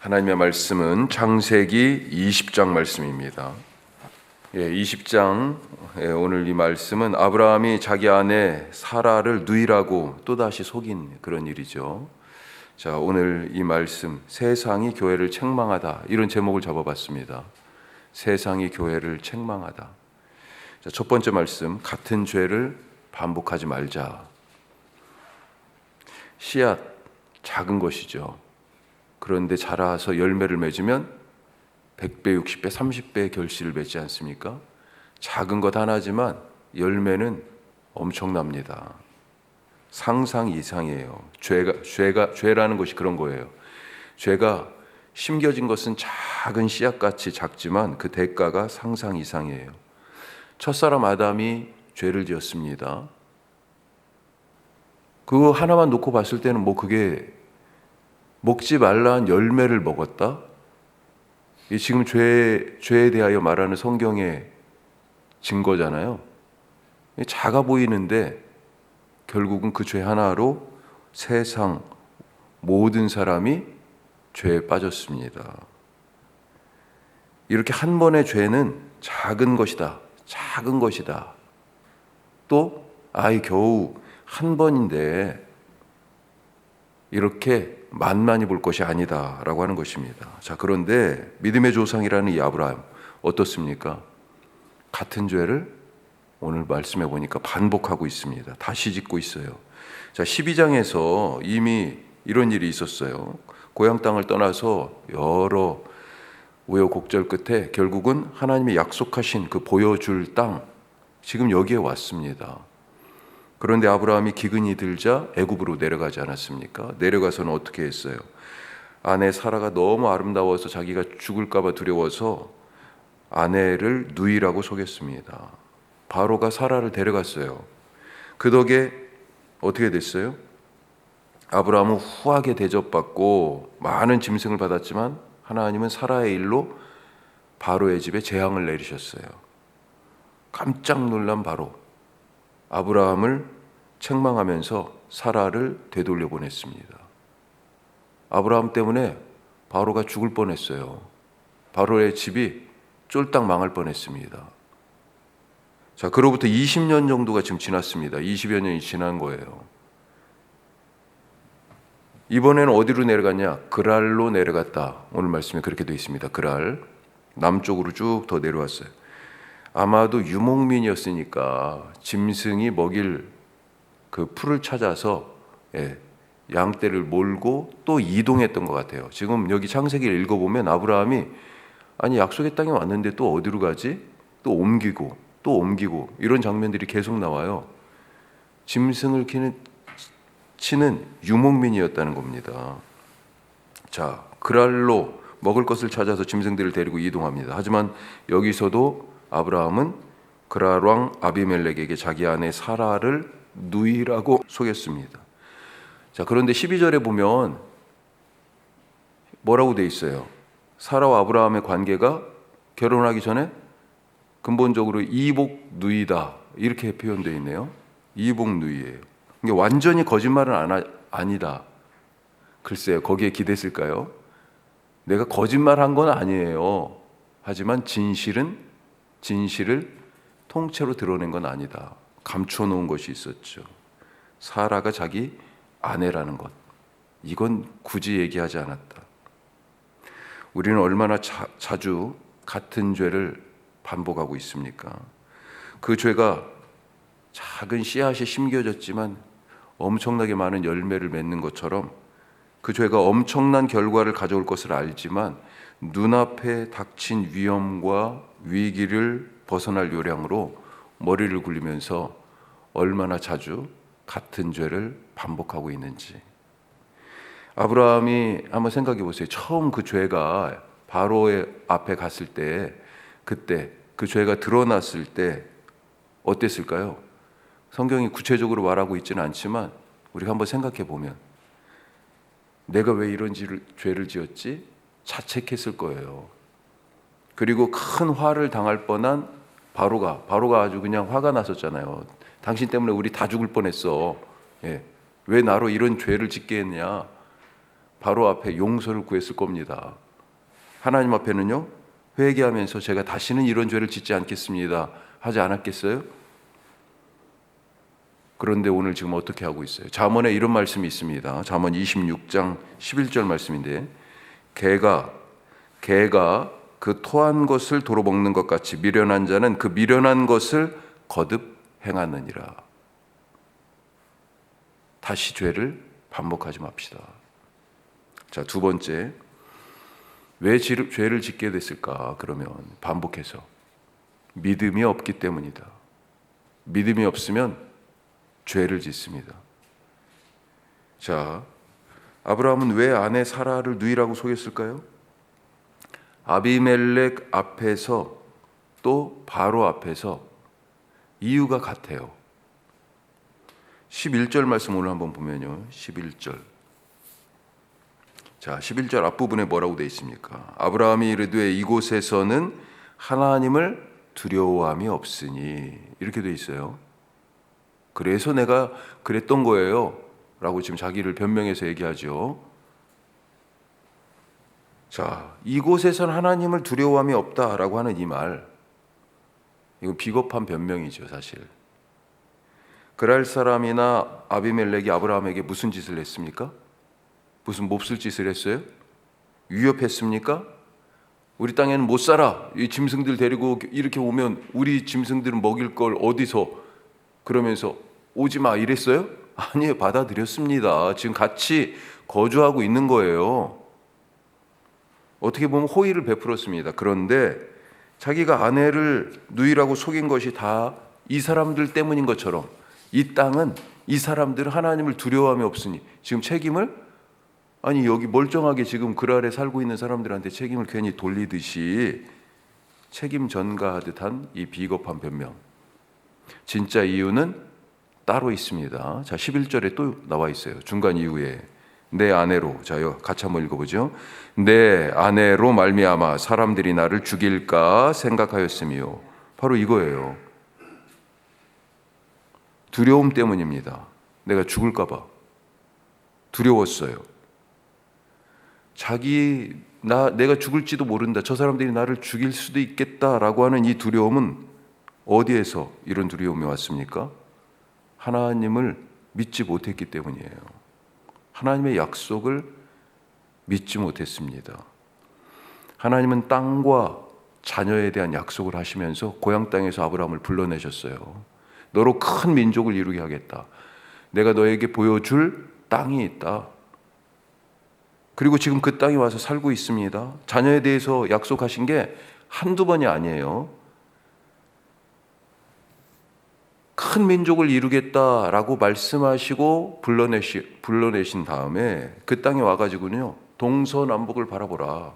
하나님의 말씀은 창세기 20장 말씀입니다. 20장 오늘 이 말씀은 아브라함이 자기 아내 사라를 누이라고 또다시 속인 그런 일이죠. 자, 오늘 이 말씀 세상이 교회를 책망하다, 이런 제목을 잡아봤습니다. 세상이 교회를 책망하다. 자, 첫 번째 말씀, 같은 죄를 반복하지 말자. 씨앗 작은 것이죠. 그런데 자라서 열매를 맺으면 100배, 60배, 30배의 결실을 맺지 않습니까? 작은 것 하나지만 열매는 엄청납니다. 상상 이상이에요. 죄라는 것이 그런 거예요. 죄가 심겨진 것은 작은 씨앗같이 작지만 그 대가가 상상 이상이에요. 첫사람 아담이 죄를 지었습니다. 그거 하나만 놓고 봤을 때는 그게 먹지 말라는 열매를 먹었다? 이 지금 죄에 대하여 말하는 성경의 증거잖아요. 작아 보이는데 결국은 그 죄 하나로 세상 모든 사람이 죄에 빠졌습니다. 이렇게 한 번의 죄는 작은 것이다. 작은 것이다. 또 겨우 한 번인데 이렇게 만만히 볼 것이 아니다라고 하는 것입니다. 자, 그런데 믿음의 조상이라는 이 아브라함 어떻습니까? 같은 죄를 오늘 말씀해 보니까 반복하고 있습니다. 다시 짓고 있어요. 자, 12장에서 이미 이런 일이 있었어요. 고향 땅을 떠나서 여러 우여곡절 끝에 결국은 하나님이 약속하신 그 보여줄 땅, 지금 여기에 왔습니다. 그런데 아브라함이 기근이 들자 애굽으로 내려가지 않았습니까? 내려가서는 어떻게 했어요? 아내 사라가 너무 아름다워서 자기가 죽을까 봐 두려워서 아내를 누이라고 속였습니다. 바로가 사라를 데려갔어요. 그 덕에 어떻게 됐어요? 아브라함은 후하게 대접받고 많은 짐승을 받았지만 하나님은 사라의 일로 바로의 집에 재앙을 내리셨어요. 깜짝 놀란 바로 아브라함을 책망하면서 사라를 되돌려 보냈습니다. 아브라함 때문에 바로가 죽을 뻔했어요. 바로의 집이 쫄딱 망할 뻔했습니다. 자, 그로부터 20년 정도가 지금 지났습니다. 20여 년이 지난 거예요. 이번에는 어디로 내려갔냐? 그랄로 내려갔다. 오늘 말씀에 그렇게 되어 있습니다. 그랄, 남쪽으로 쭉 더 내려왔어요. 아마도 유목민이었으니까 짐승이 먹일 그 풀을 찾아서 양떼를 몰고 또 이동했던 것 같아요. 지금 여기 창세기를 읽어보면 아브라함이 약속의 땅에 왔는데 또 어디로 가지? 또 옮기고 이런 장면들이 계속 나와요. 짐승을 치는 유목민이었다는 겁니다. 자, 그랄로 먹을 것을 찾아서 짐승들을 데리고 이동합니다. 하지만 여기서도 아브라함은 그랄 왕 아비멜렉에게 자기 아내 사라를 누이라고 속였습니다. 자, 그런데 12절에 보면 뭐라고 돼 있어요? 사라와 아브라함의 관계가 결혼하기 전에 근본적으로 이복 누이다, 이렇게 표현되어 있네요. 이복 누이예요. 이게 완전히 거짓말은 아니다. 글쎄요, 거기에 기댔을까요? 내가 거짓말한 건 아니에요. 하지만 진실을 통째로 드러낸 건 아니다. 감춰놓은 것이 있었죠. 사라가 자기 아내라는 것, 이건 굳이 얘기하지 않았다. 우리는 얼마나 자주 같은 죄를 반복하고 있습니까? 그 죄가 작은 씨앗이 심겨졌지만 엄청나게 많은 열매를 맺는 것처럼 그 죄가 엄청난 결과를 가져올 것을 알지만 눈앞에 닥친 위험과 위기를 벗어날 요량으로 머리를 굴리면서 얼마나 자주 같은 죄를 반복하고 있는지. 아브라함이 한번 생각해 보세요. 처음 그 죄가 바로의 앞에 갔을 때, 그때 그 죄가 드러났을 때 어땠을까요? 성경이 구체적으로 말하고 있지는 않지만 우리가 한번 생각해 보면 내가 왜 이런 죄를 지었지? 자책했을 거예요. 그리고 큰 화를 당할 뻔한 바로가 아주 그냥 화가 났었잖아요. 당신 때문에 우리 다 죽을 뻔했어. 왜 나로 이런 죄를 짓게 했냐? 바로 앞에 용서를 구했을 겁니다. 하나님 앞에는요, 회개하면서 제가 다시는 이런 죄를 짓지 않겠습니다 하지 않았겠어요? 그런데 오늘 지금 어떻게 하고 있어요? 잠언에 이런 말씀이 있습니다. 잠언 26장 11절 말씀인데, 개가 그 토한 것을 도로 먹는 것 같이 미련한 자는 그 미련한 것을 거듭 행하느니라. 다시 죄를 반복하지 맙시다. 자, 두 번째, 왜 죄를 짓게 됐을까? 그러면 반복해서 믿음이 없기 때문이다. 믿음이 없으면 죄를 짓습니다. 자, 아브라함은 왜 아내 사라를 누이라고 속였을까요? 아비멜렉 앞에서 또 바로 앞에서 이유가 같아요. 11절 말씀 오늘 한번 보면요. 11절. 자, 11절 앞부분에 뭐라고 되어 있습니까? 아브라함이 이르되 이곳에서는 하나님을 두려워함이 없으니, 이렇게 되어 있어요. 그래서 내가 그랬던 거예요 라고 지금 자기를 변명해서 얘기하죠. 자, 이곳에서는 하나님을 두려워함이 없다라고 하는 이 말, 이거 비겁한 변명이죠. 사실 그랄 사람이나 아비멜렉이 아브라함에게 무슨 짓을 했습니까? 무슨 몹쓸 짓을 했어요? 위협했습니까? 우리 땅에는 못 살아, 이 짐승들 데리고 이렇게 오면 우리 짐승들은 먹일 걸 어디서, 그러면서 오지 마 이랬어요? 아니에요. 받아들였습니다. 지금 같이 거주하고 있는 거예요. 어떻게 보면 호의를 베풀었습니다. 그런데 자기가 아내를 누이라고 속인 것이 다 이 사람들 때문인 것처럼, 이 땅은, 이 사람들은 하나님을 두려워함이 없으니 지금 책임을, 아니 여기 멀쩡하게 지금 그 아래 살고 있는 사람들한테 책임을 괜히 돌리듯이 책임 전가하듯한 이 비겁한 변명. 진짜 이유는 따로 있습니다. 자, 11절에 또 나와 있어요. 중간 이후에 내 아내로, 자, 같이 한번 읽어보죠. 내 아내로 말미암아 사람들이 나를 죽일까 생각하였으며, 바로 이거예요. 두려움 때문입니다. 내가 죽을까 봐 두려웠어요. 내가 죽을지도 모른다, 저 사람들이 나를 죽일 수도 있겠다라고 하는 이 두려움은 어디에서 이런 두려움이 왔습니까? 하나님을 믿지 못했기 때문이에요. 하나님의 약속을 믿지 못했습니다. 하나님은 땅과 자녀에 대한 약속을 하시면서 고향 땅에서 아브라함을 불러내셨어요. 너로 큰 민족을 이루게 하겠다. 내가 너에게 보여줄 땅이 있다. 그리고 지금 그 땅에 와서 살고 있습니다. 자녀에 대해서 약속하신 게 한두 번이 아니에요. 큰 민족을 이루겠다라고 말씀하시고 불러내신 다음에 그 땅에 와가지고요, 동서남북을 바라보라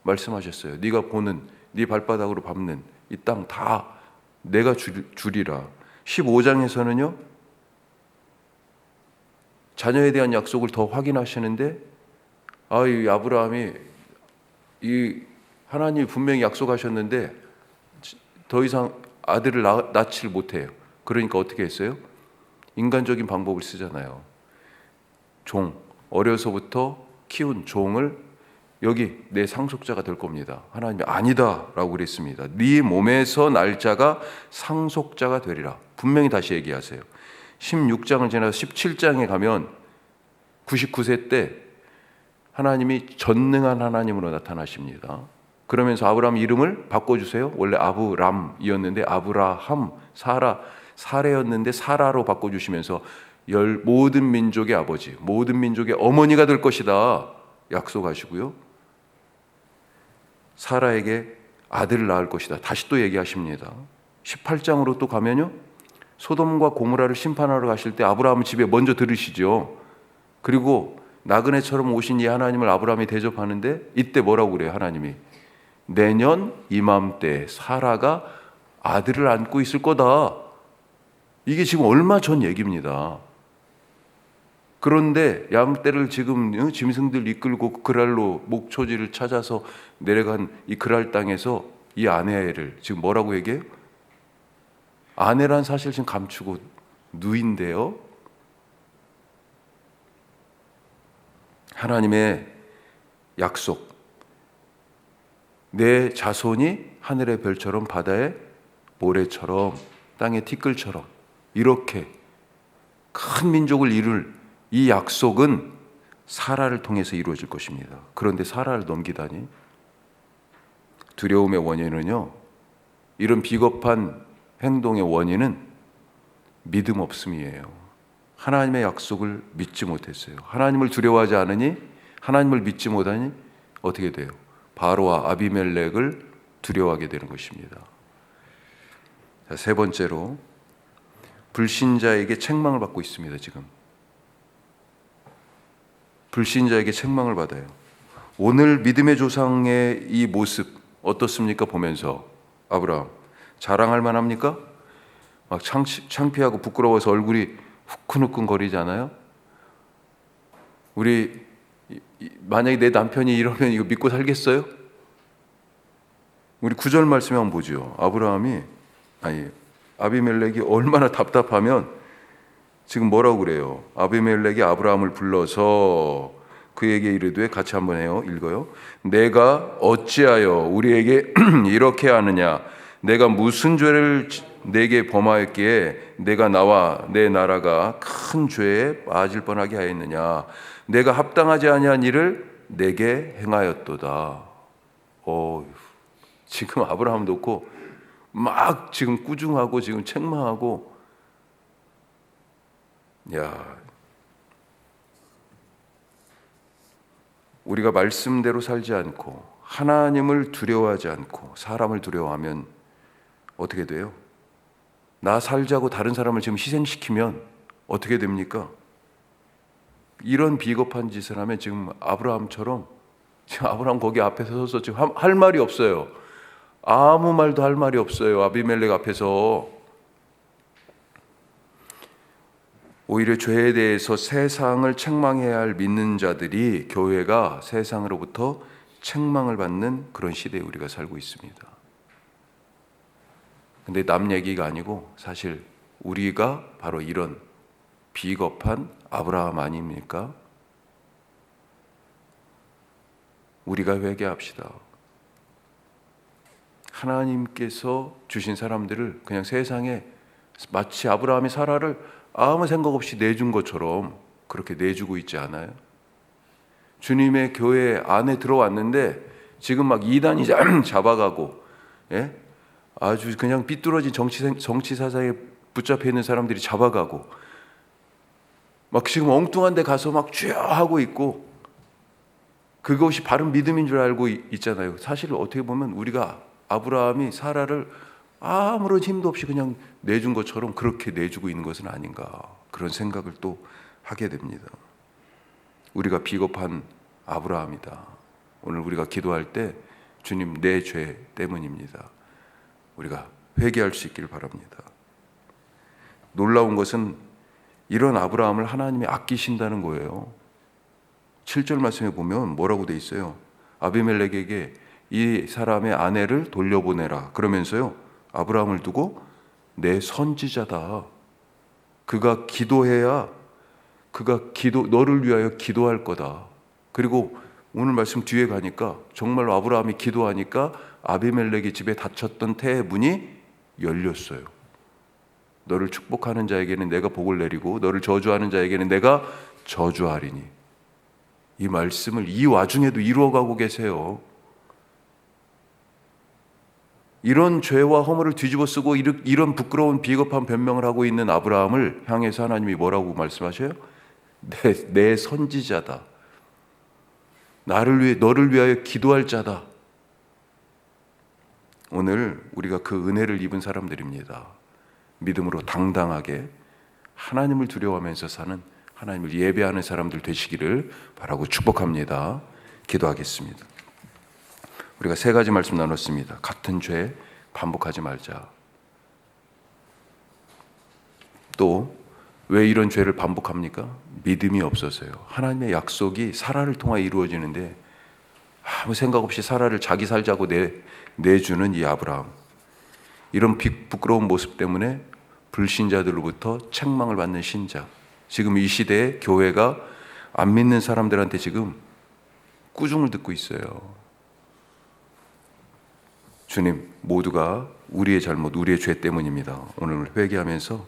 말씀하셨어요. 네가 보는, 네 발바닥으로 밟는 이 땅 다 내가 주리라. 15장에서는요, 자녀에 대한 약속을 더 확인하시는데, 이 아브라함이, 이 하나님이 분명히 약속하셨는데 더 이상 아들을 낳지를 못해요. 그러니까 어떻게 했어요? 인간적인 방법을 쓰잖아요. 어려서부터 키운 종을, 여기 내 상속자가 될 겁니다. 하나님이 아니다 라고 그랬습니다. 네 몸에서 날 자가 상속자가 되리라. 분명히 다시 얘기하세요. 16장을 지나서 17장에 가면 99세 때 하나님이 전능한 하나님으로 나타나십니다. 그러면서 아브라함 이름을 바꿔주세요. 원래 아브람이었는데 아브라함, 사레였는데 사라로 바꿔주시면서 모든 민족의 아버지, 모든 민족의 어머니가 될 것이다 약속하시고요, 사라에게 아들을 낳을 것이다 다시 또 얘기하십니다. 18장으로 또 가면요, 소돔과 고모라를 심판하러 가실 때 아브라함 집에 먼저 들으시죠. 그리고 나그네처럼 오신 이 하나님을 아브라함이 대접하는데, 이때 뭐라고 그래요? 하나님이 내년 이맘때 사라가 아들을 안고 있을 거다. 이게 지금 얼마 전 얘기입니다. 그런데 양떼를 지금 짐승들 이끌고 그랄로 목초지를 찾아서 내려간 이 그랄 땅에서 이 아내를 지금 뭐라고 얘기해요? 아내란 사실 지금 감추고 누인데요. 하나님의 약속, 내 자손이 하늘의 별처럼 바다의 모래처럼 땅의 티끌처럼 이렇게 큰 민족을 이룰 이 약속은 사라를 통해서 이루어질 것입니다. 그런데 사라를 넘기다니. 두려움의 원인은요, 이런 비겁한 행동의 원인은 믿음 없음이에요. 하나님의 약속을 믿지 못했어요. 하나님을 두려워하지 않으니, 하나님을 믿지 못하니 어떻게 돼요? 바로와 아비멜렉을 두려워하게 되는 것입니다. 자, 세 번째로 불신자에게 책망을 받고 있습니다. 지금 불신자에게 책망을 받아요. 오늘 믿음의 조상의 이 모습 어떻습니까? 보면서 아브라함 자랑할 만합니까? 막 창피하고 부끄러워서 얼굴이 후끈후끈거리잖아요. 우리 만약에 내 남편이 이러면 이거 믿고 살겠어요? 우리 9절 말씀에 한번 보죠. 아비멜렉이 얼마나 답답하면 지금 뭐라고 그래요? 아비멜렉이 아브라함을 불러서 그에게 이르되, 같이 한번 해요. 읽어요. 내가 어찌하여 우리에게 이렇게 하느냐? 내가 무슨 죄를 내게 범하였기에 내가 나와 내 나라가 큰 죄에 빠질 뻔하게 하였느냐? 내가 합당하지 아니한 일을 내게 행하였도다. 지금 아브라함 놓고 막 지금 꾸중하고 지금 책망하고, 우리가 말씀대로 살지 않고 하나님을 두려워하지 않고 사람을 두려워하면 어떻게 돼요? 나 살자고 다른 사람을 지금 희생시키면 어떻게 됩니까? 이런 비겁한 짓을 하면 지금 아브라함처럼, 지금 아브라함 거기 앞에 서서 지금 할 말이 없어요. 아무 말도 할 말이 없어요. 아비멜렉 앞에서. 오히려 죄에 대해서 세상을 책망해야 할 믿는 자들이 교회가 세상으로부터 책망을 받는 그런 시대에 우리가 살고 있습니다. 근데 남 얘기가 아니고 사실 우리가 바로 이런 비겁한 아브라함 아닙니까? 우리가 회개합시다. 하나님께서 주신 사람들을 그냥 세상에 마치 아브라함이 사라를 아무 생각 없이 내준 것처럼 그렇게 내주고 있지 않아요? 주님의 교회 안에 들어왔는데 지금 막 이단이 잡아가고, 아주 그냥 삐뚤어진 정치 사상에 붙잡혀 있는 사람들이 잡아가고, 막 지금 엉뚱한 데 가서 막 쥐어하고 있고, 그것이 바른 믿음인 줄 알고 있잖아요. 사실 어떻게 보면 우리가 아브라함이 사라를 아무런 힘도 없이 그냥 내준 것처럼 그렇게 내주고 있는 것은 아닌가, 그런 생각을 또 하게 됩니다. 우리가 비겁한 아브라함이다. 오늘 우리가 기도할 때 주님, 내 죄 때문입니다. 우리가 회개할 수 있기를 바랍니다. 놀라운 것은 이런 아브라함을 하나님이 아끼신다는 거예요. 7절 말씀에 보면 뭐라고 돼 있어요? 아비멜렉에게 이 사람의 아내를 돌려보내라 그러면서요, 아브라함을 두고 내 선지자다. 그가 기도해야 너를 위하여 기도할 거다. 그리고 오늘 말씀 뒤에 가니까 정말로 아브라함이 기도하니까 아비멜렉이 집에 닫혔던 태의 문이 열렸어요. 너를 축복하는 자에게는 내가 복을 내리고 너를 저주하는 자에게는 내가 저주하리니. 이 말씀을 이 와중에도 이루어가고 계세요. 이런 죄와 허물을 뒤집어 쓰고 이런 부끄러운 비겁한 변명을 하고 있는 아브라함을 향해서 하나님이 뭐라고 말씀하셔요? 내 선지자다. 너를 위하여 기도할 자다. 오늘 우리가 그 은혜를 입은 사람들입니다. 믿음으로 당당하게 하나님을 두려워하면서 사는, 하나님을 예배하는 사람들 되시기를 바라고 축복합니다. 기도하겠습니다. 우리가 세 가지 말씀 나눴습니다. 같은 죄 반복하지 말자. 또 왜 이런 죄를 반복합니까? 믿음이 없어서요. 하나님의 약속이 사라를 통하여 이루어지는데 아무 생각 없이 사라를 자기 살자고 내주는 이 아브라함. 이런 부끄러운 모습 때문에 불신자들로부터 책망을 받는 신자. 지금 이 시대에 교회가 안 믿는 사람들한테 지금 꾸중을 듣고 있어요. 주님, 모두가 우리의 잘못, 우리의 죄 때문입니다. 오늘 회개하면서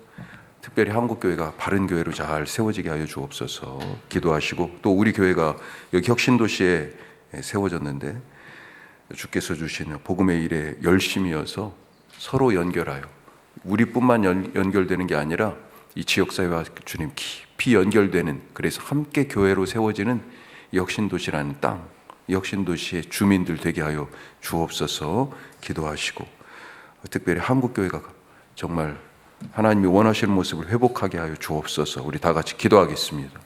특별히 한국교회가 바른 교회로 잘 세워지게 하여 주옵소서 기도하시고, 또 우리 교회가 여기 혁신도시에 세워졌는데 주께서 주시는 복음의 일에 열심이어서 서로 연결하여 우리뿐만 연결되는 게 아니라 이 지역사회와 주님 깊이 연결되는, 그래서 함께 교회로 세워지는 혁신도시라는 땅, 혁신도시의 주민들 되게 하여 주옵소서 기도하시고, 특별히 한국교회가 정말 하나님이 원하시는 모습을 회복하게 하여 주옵소서. 우리 다 같이 기도하겠습니다.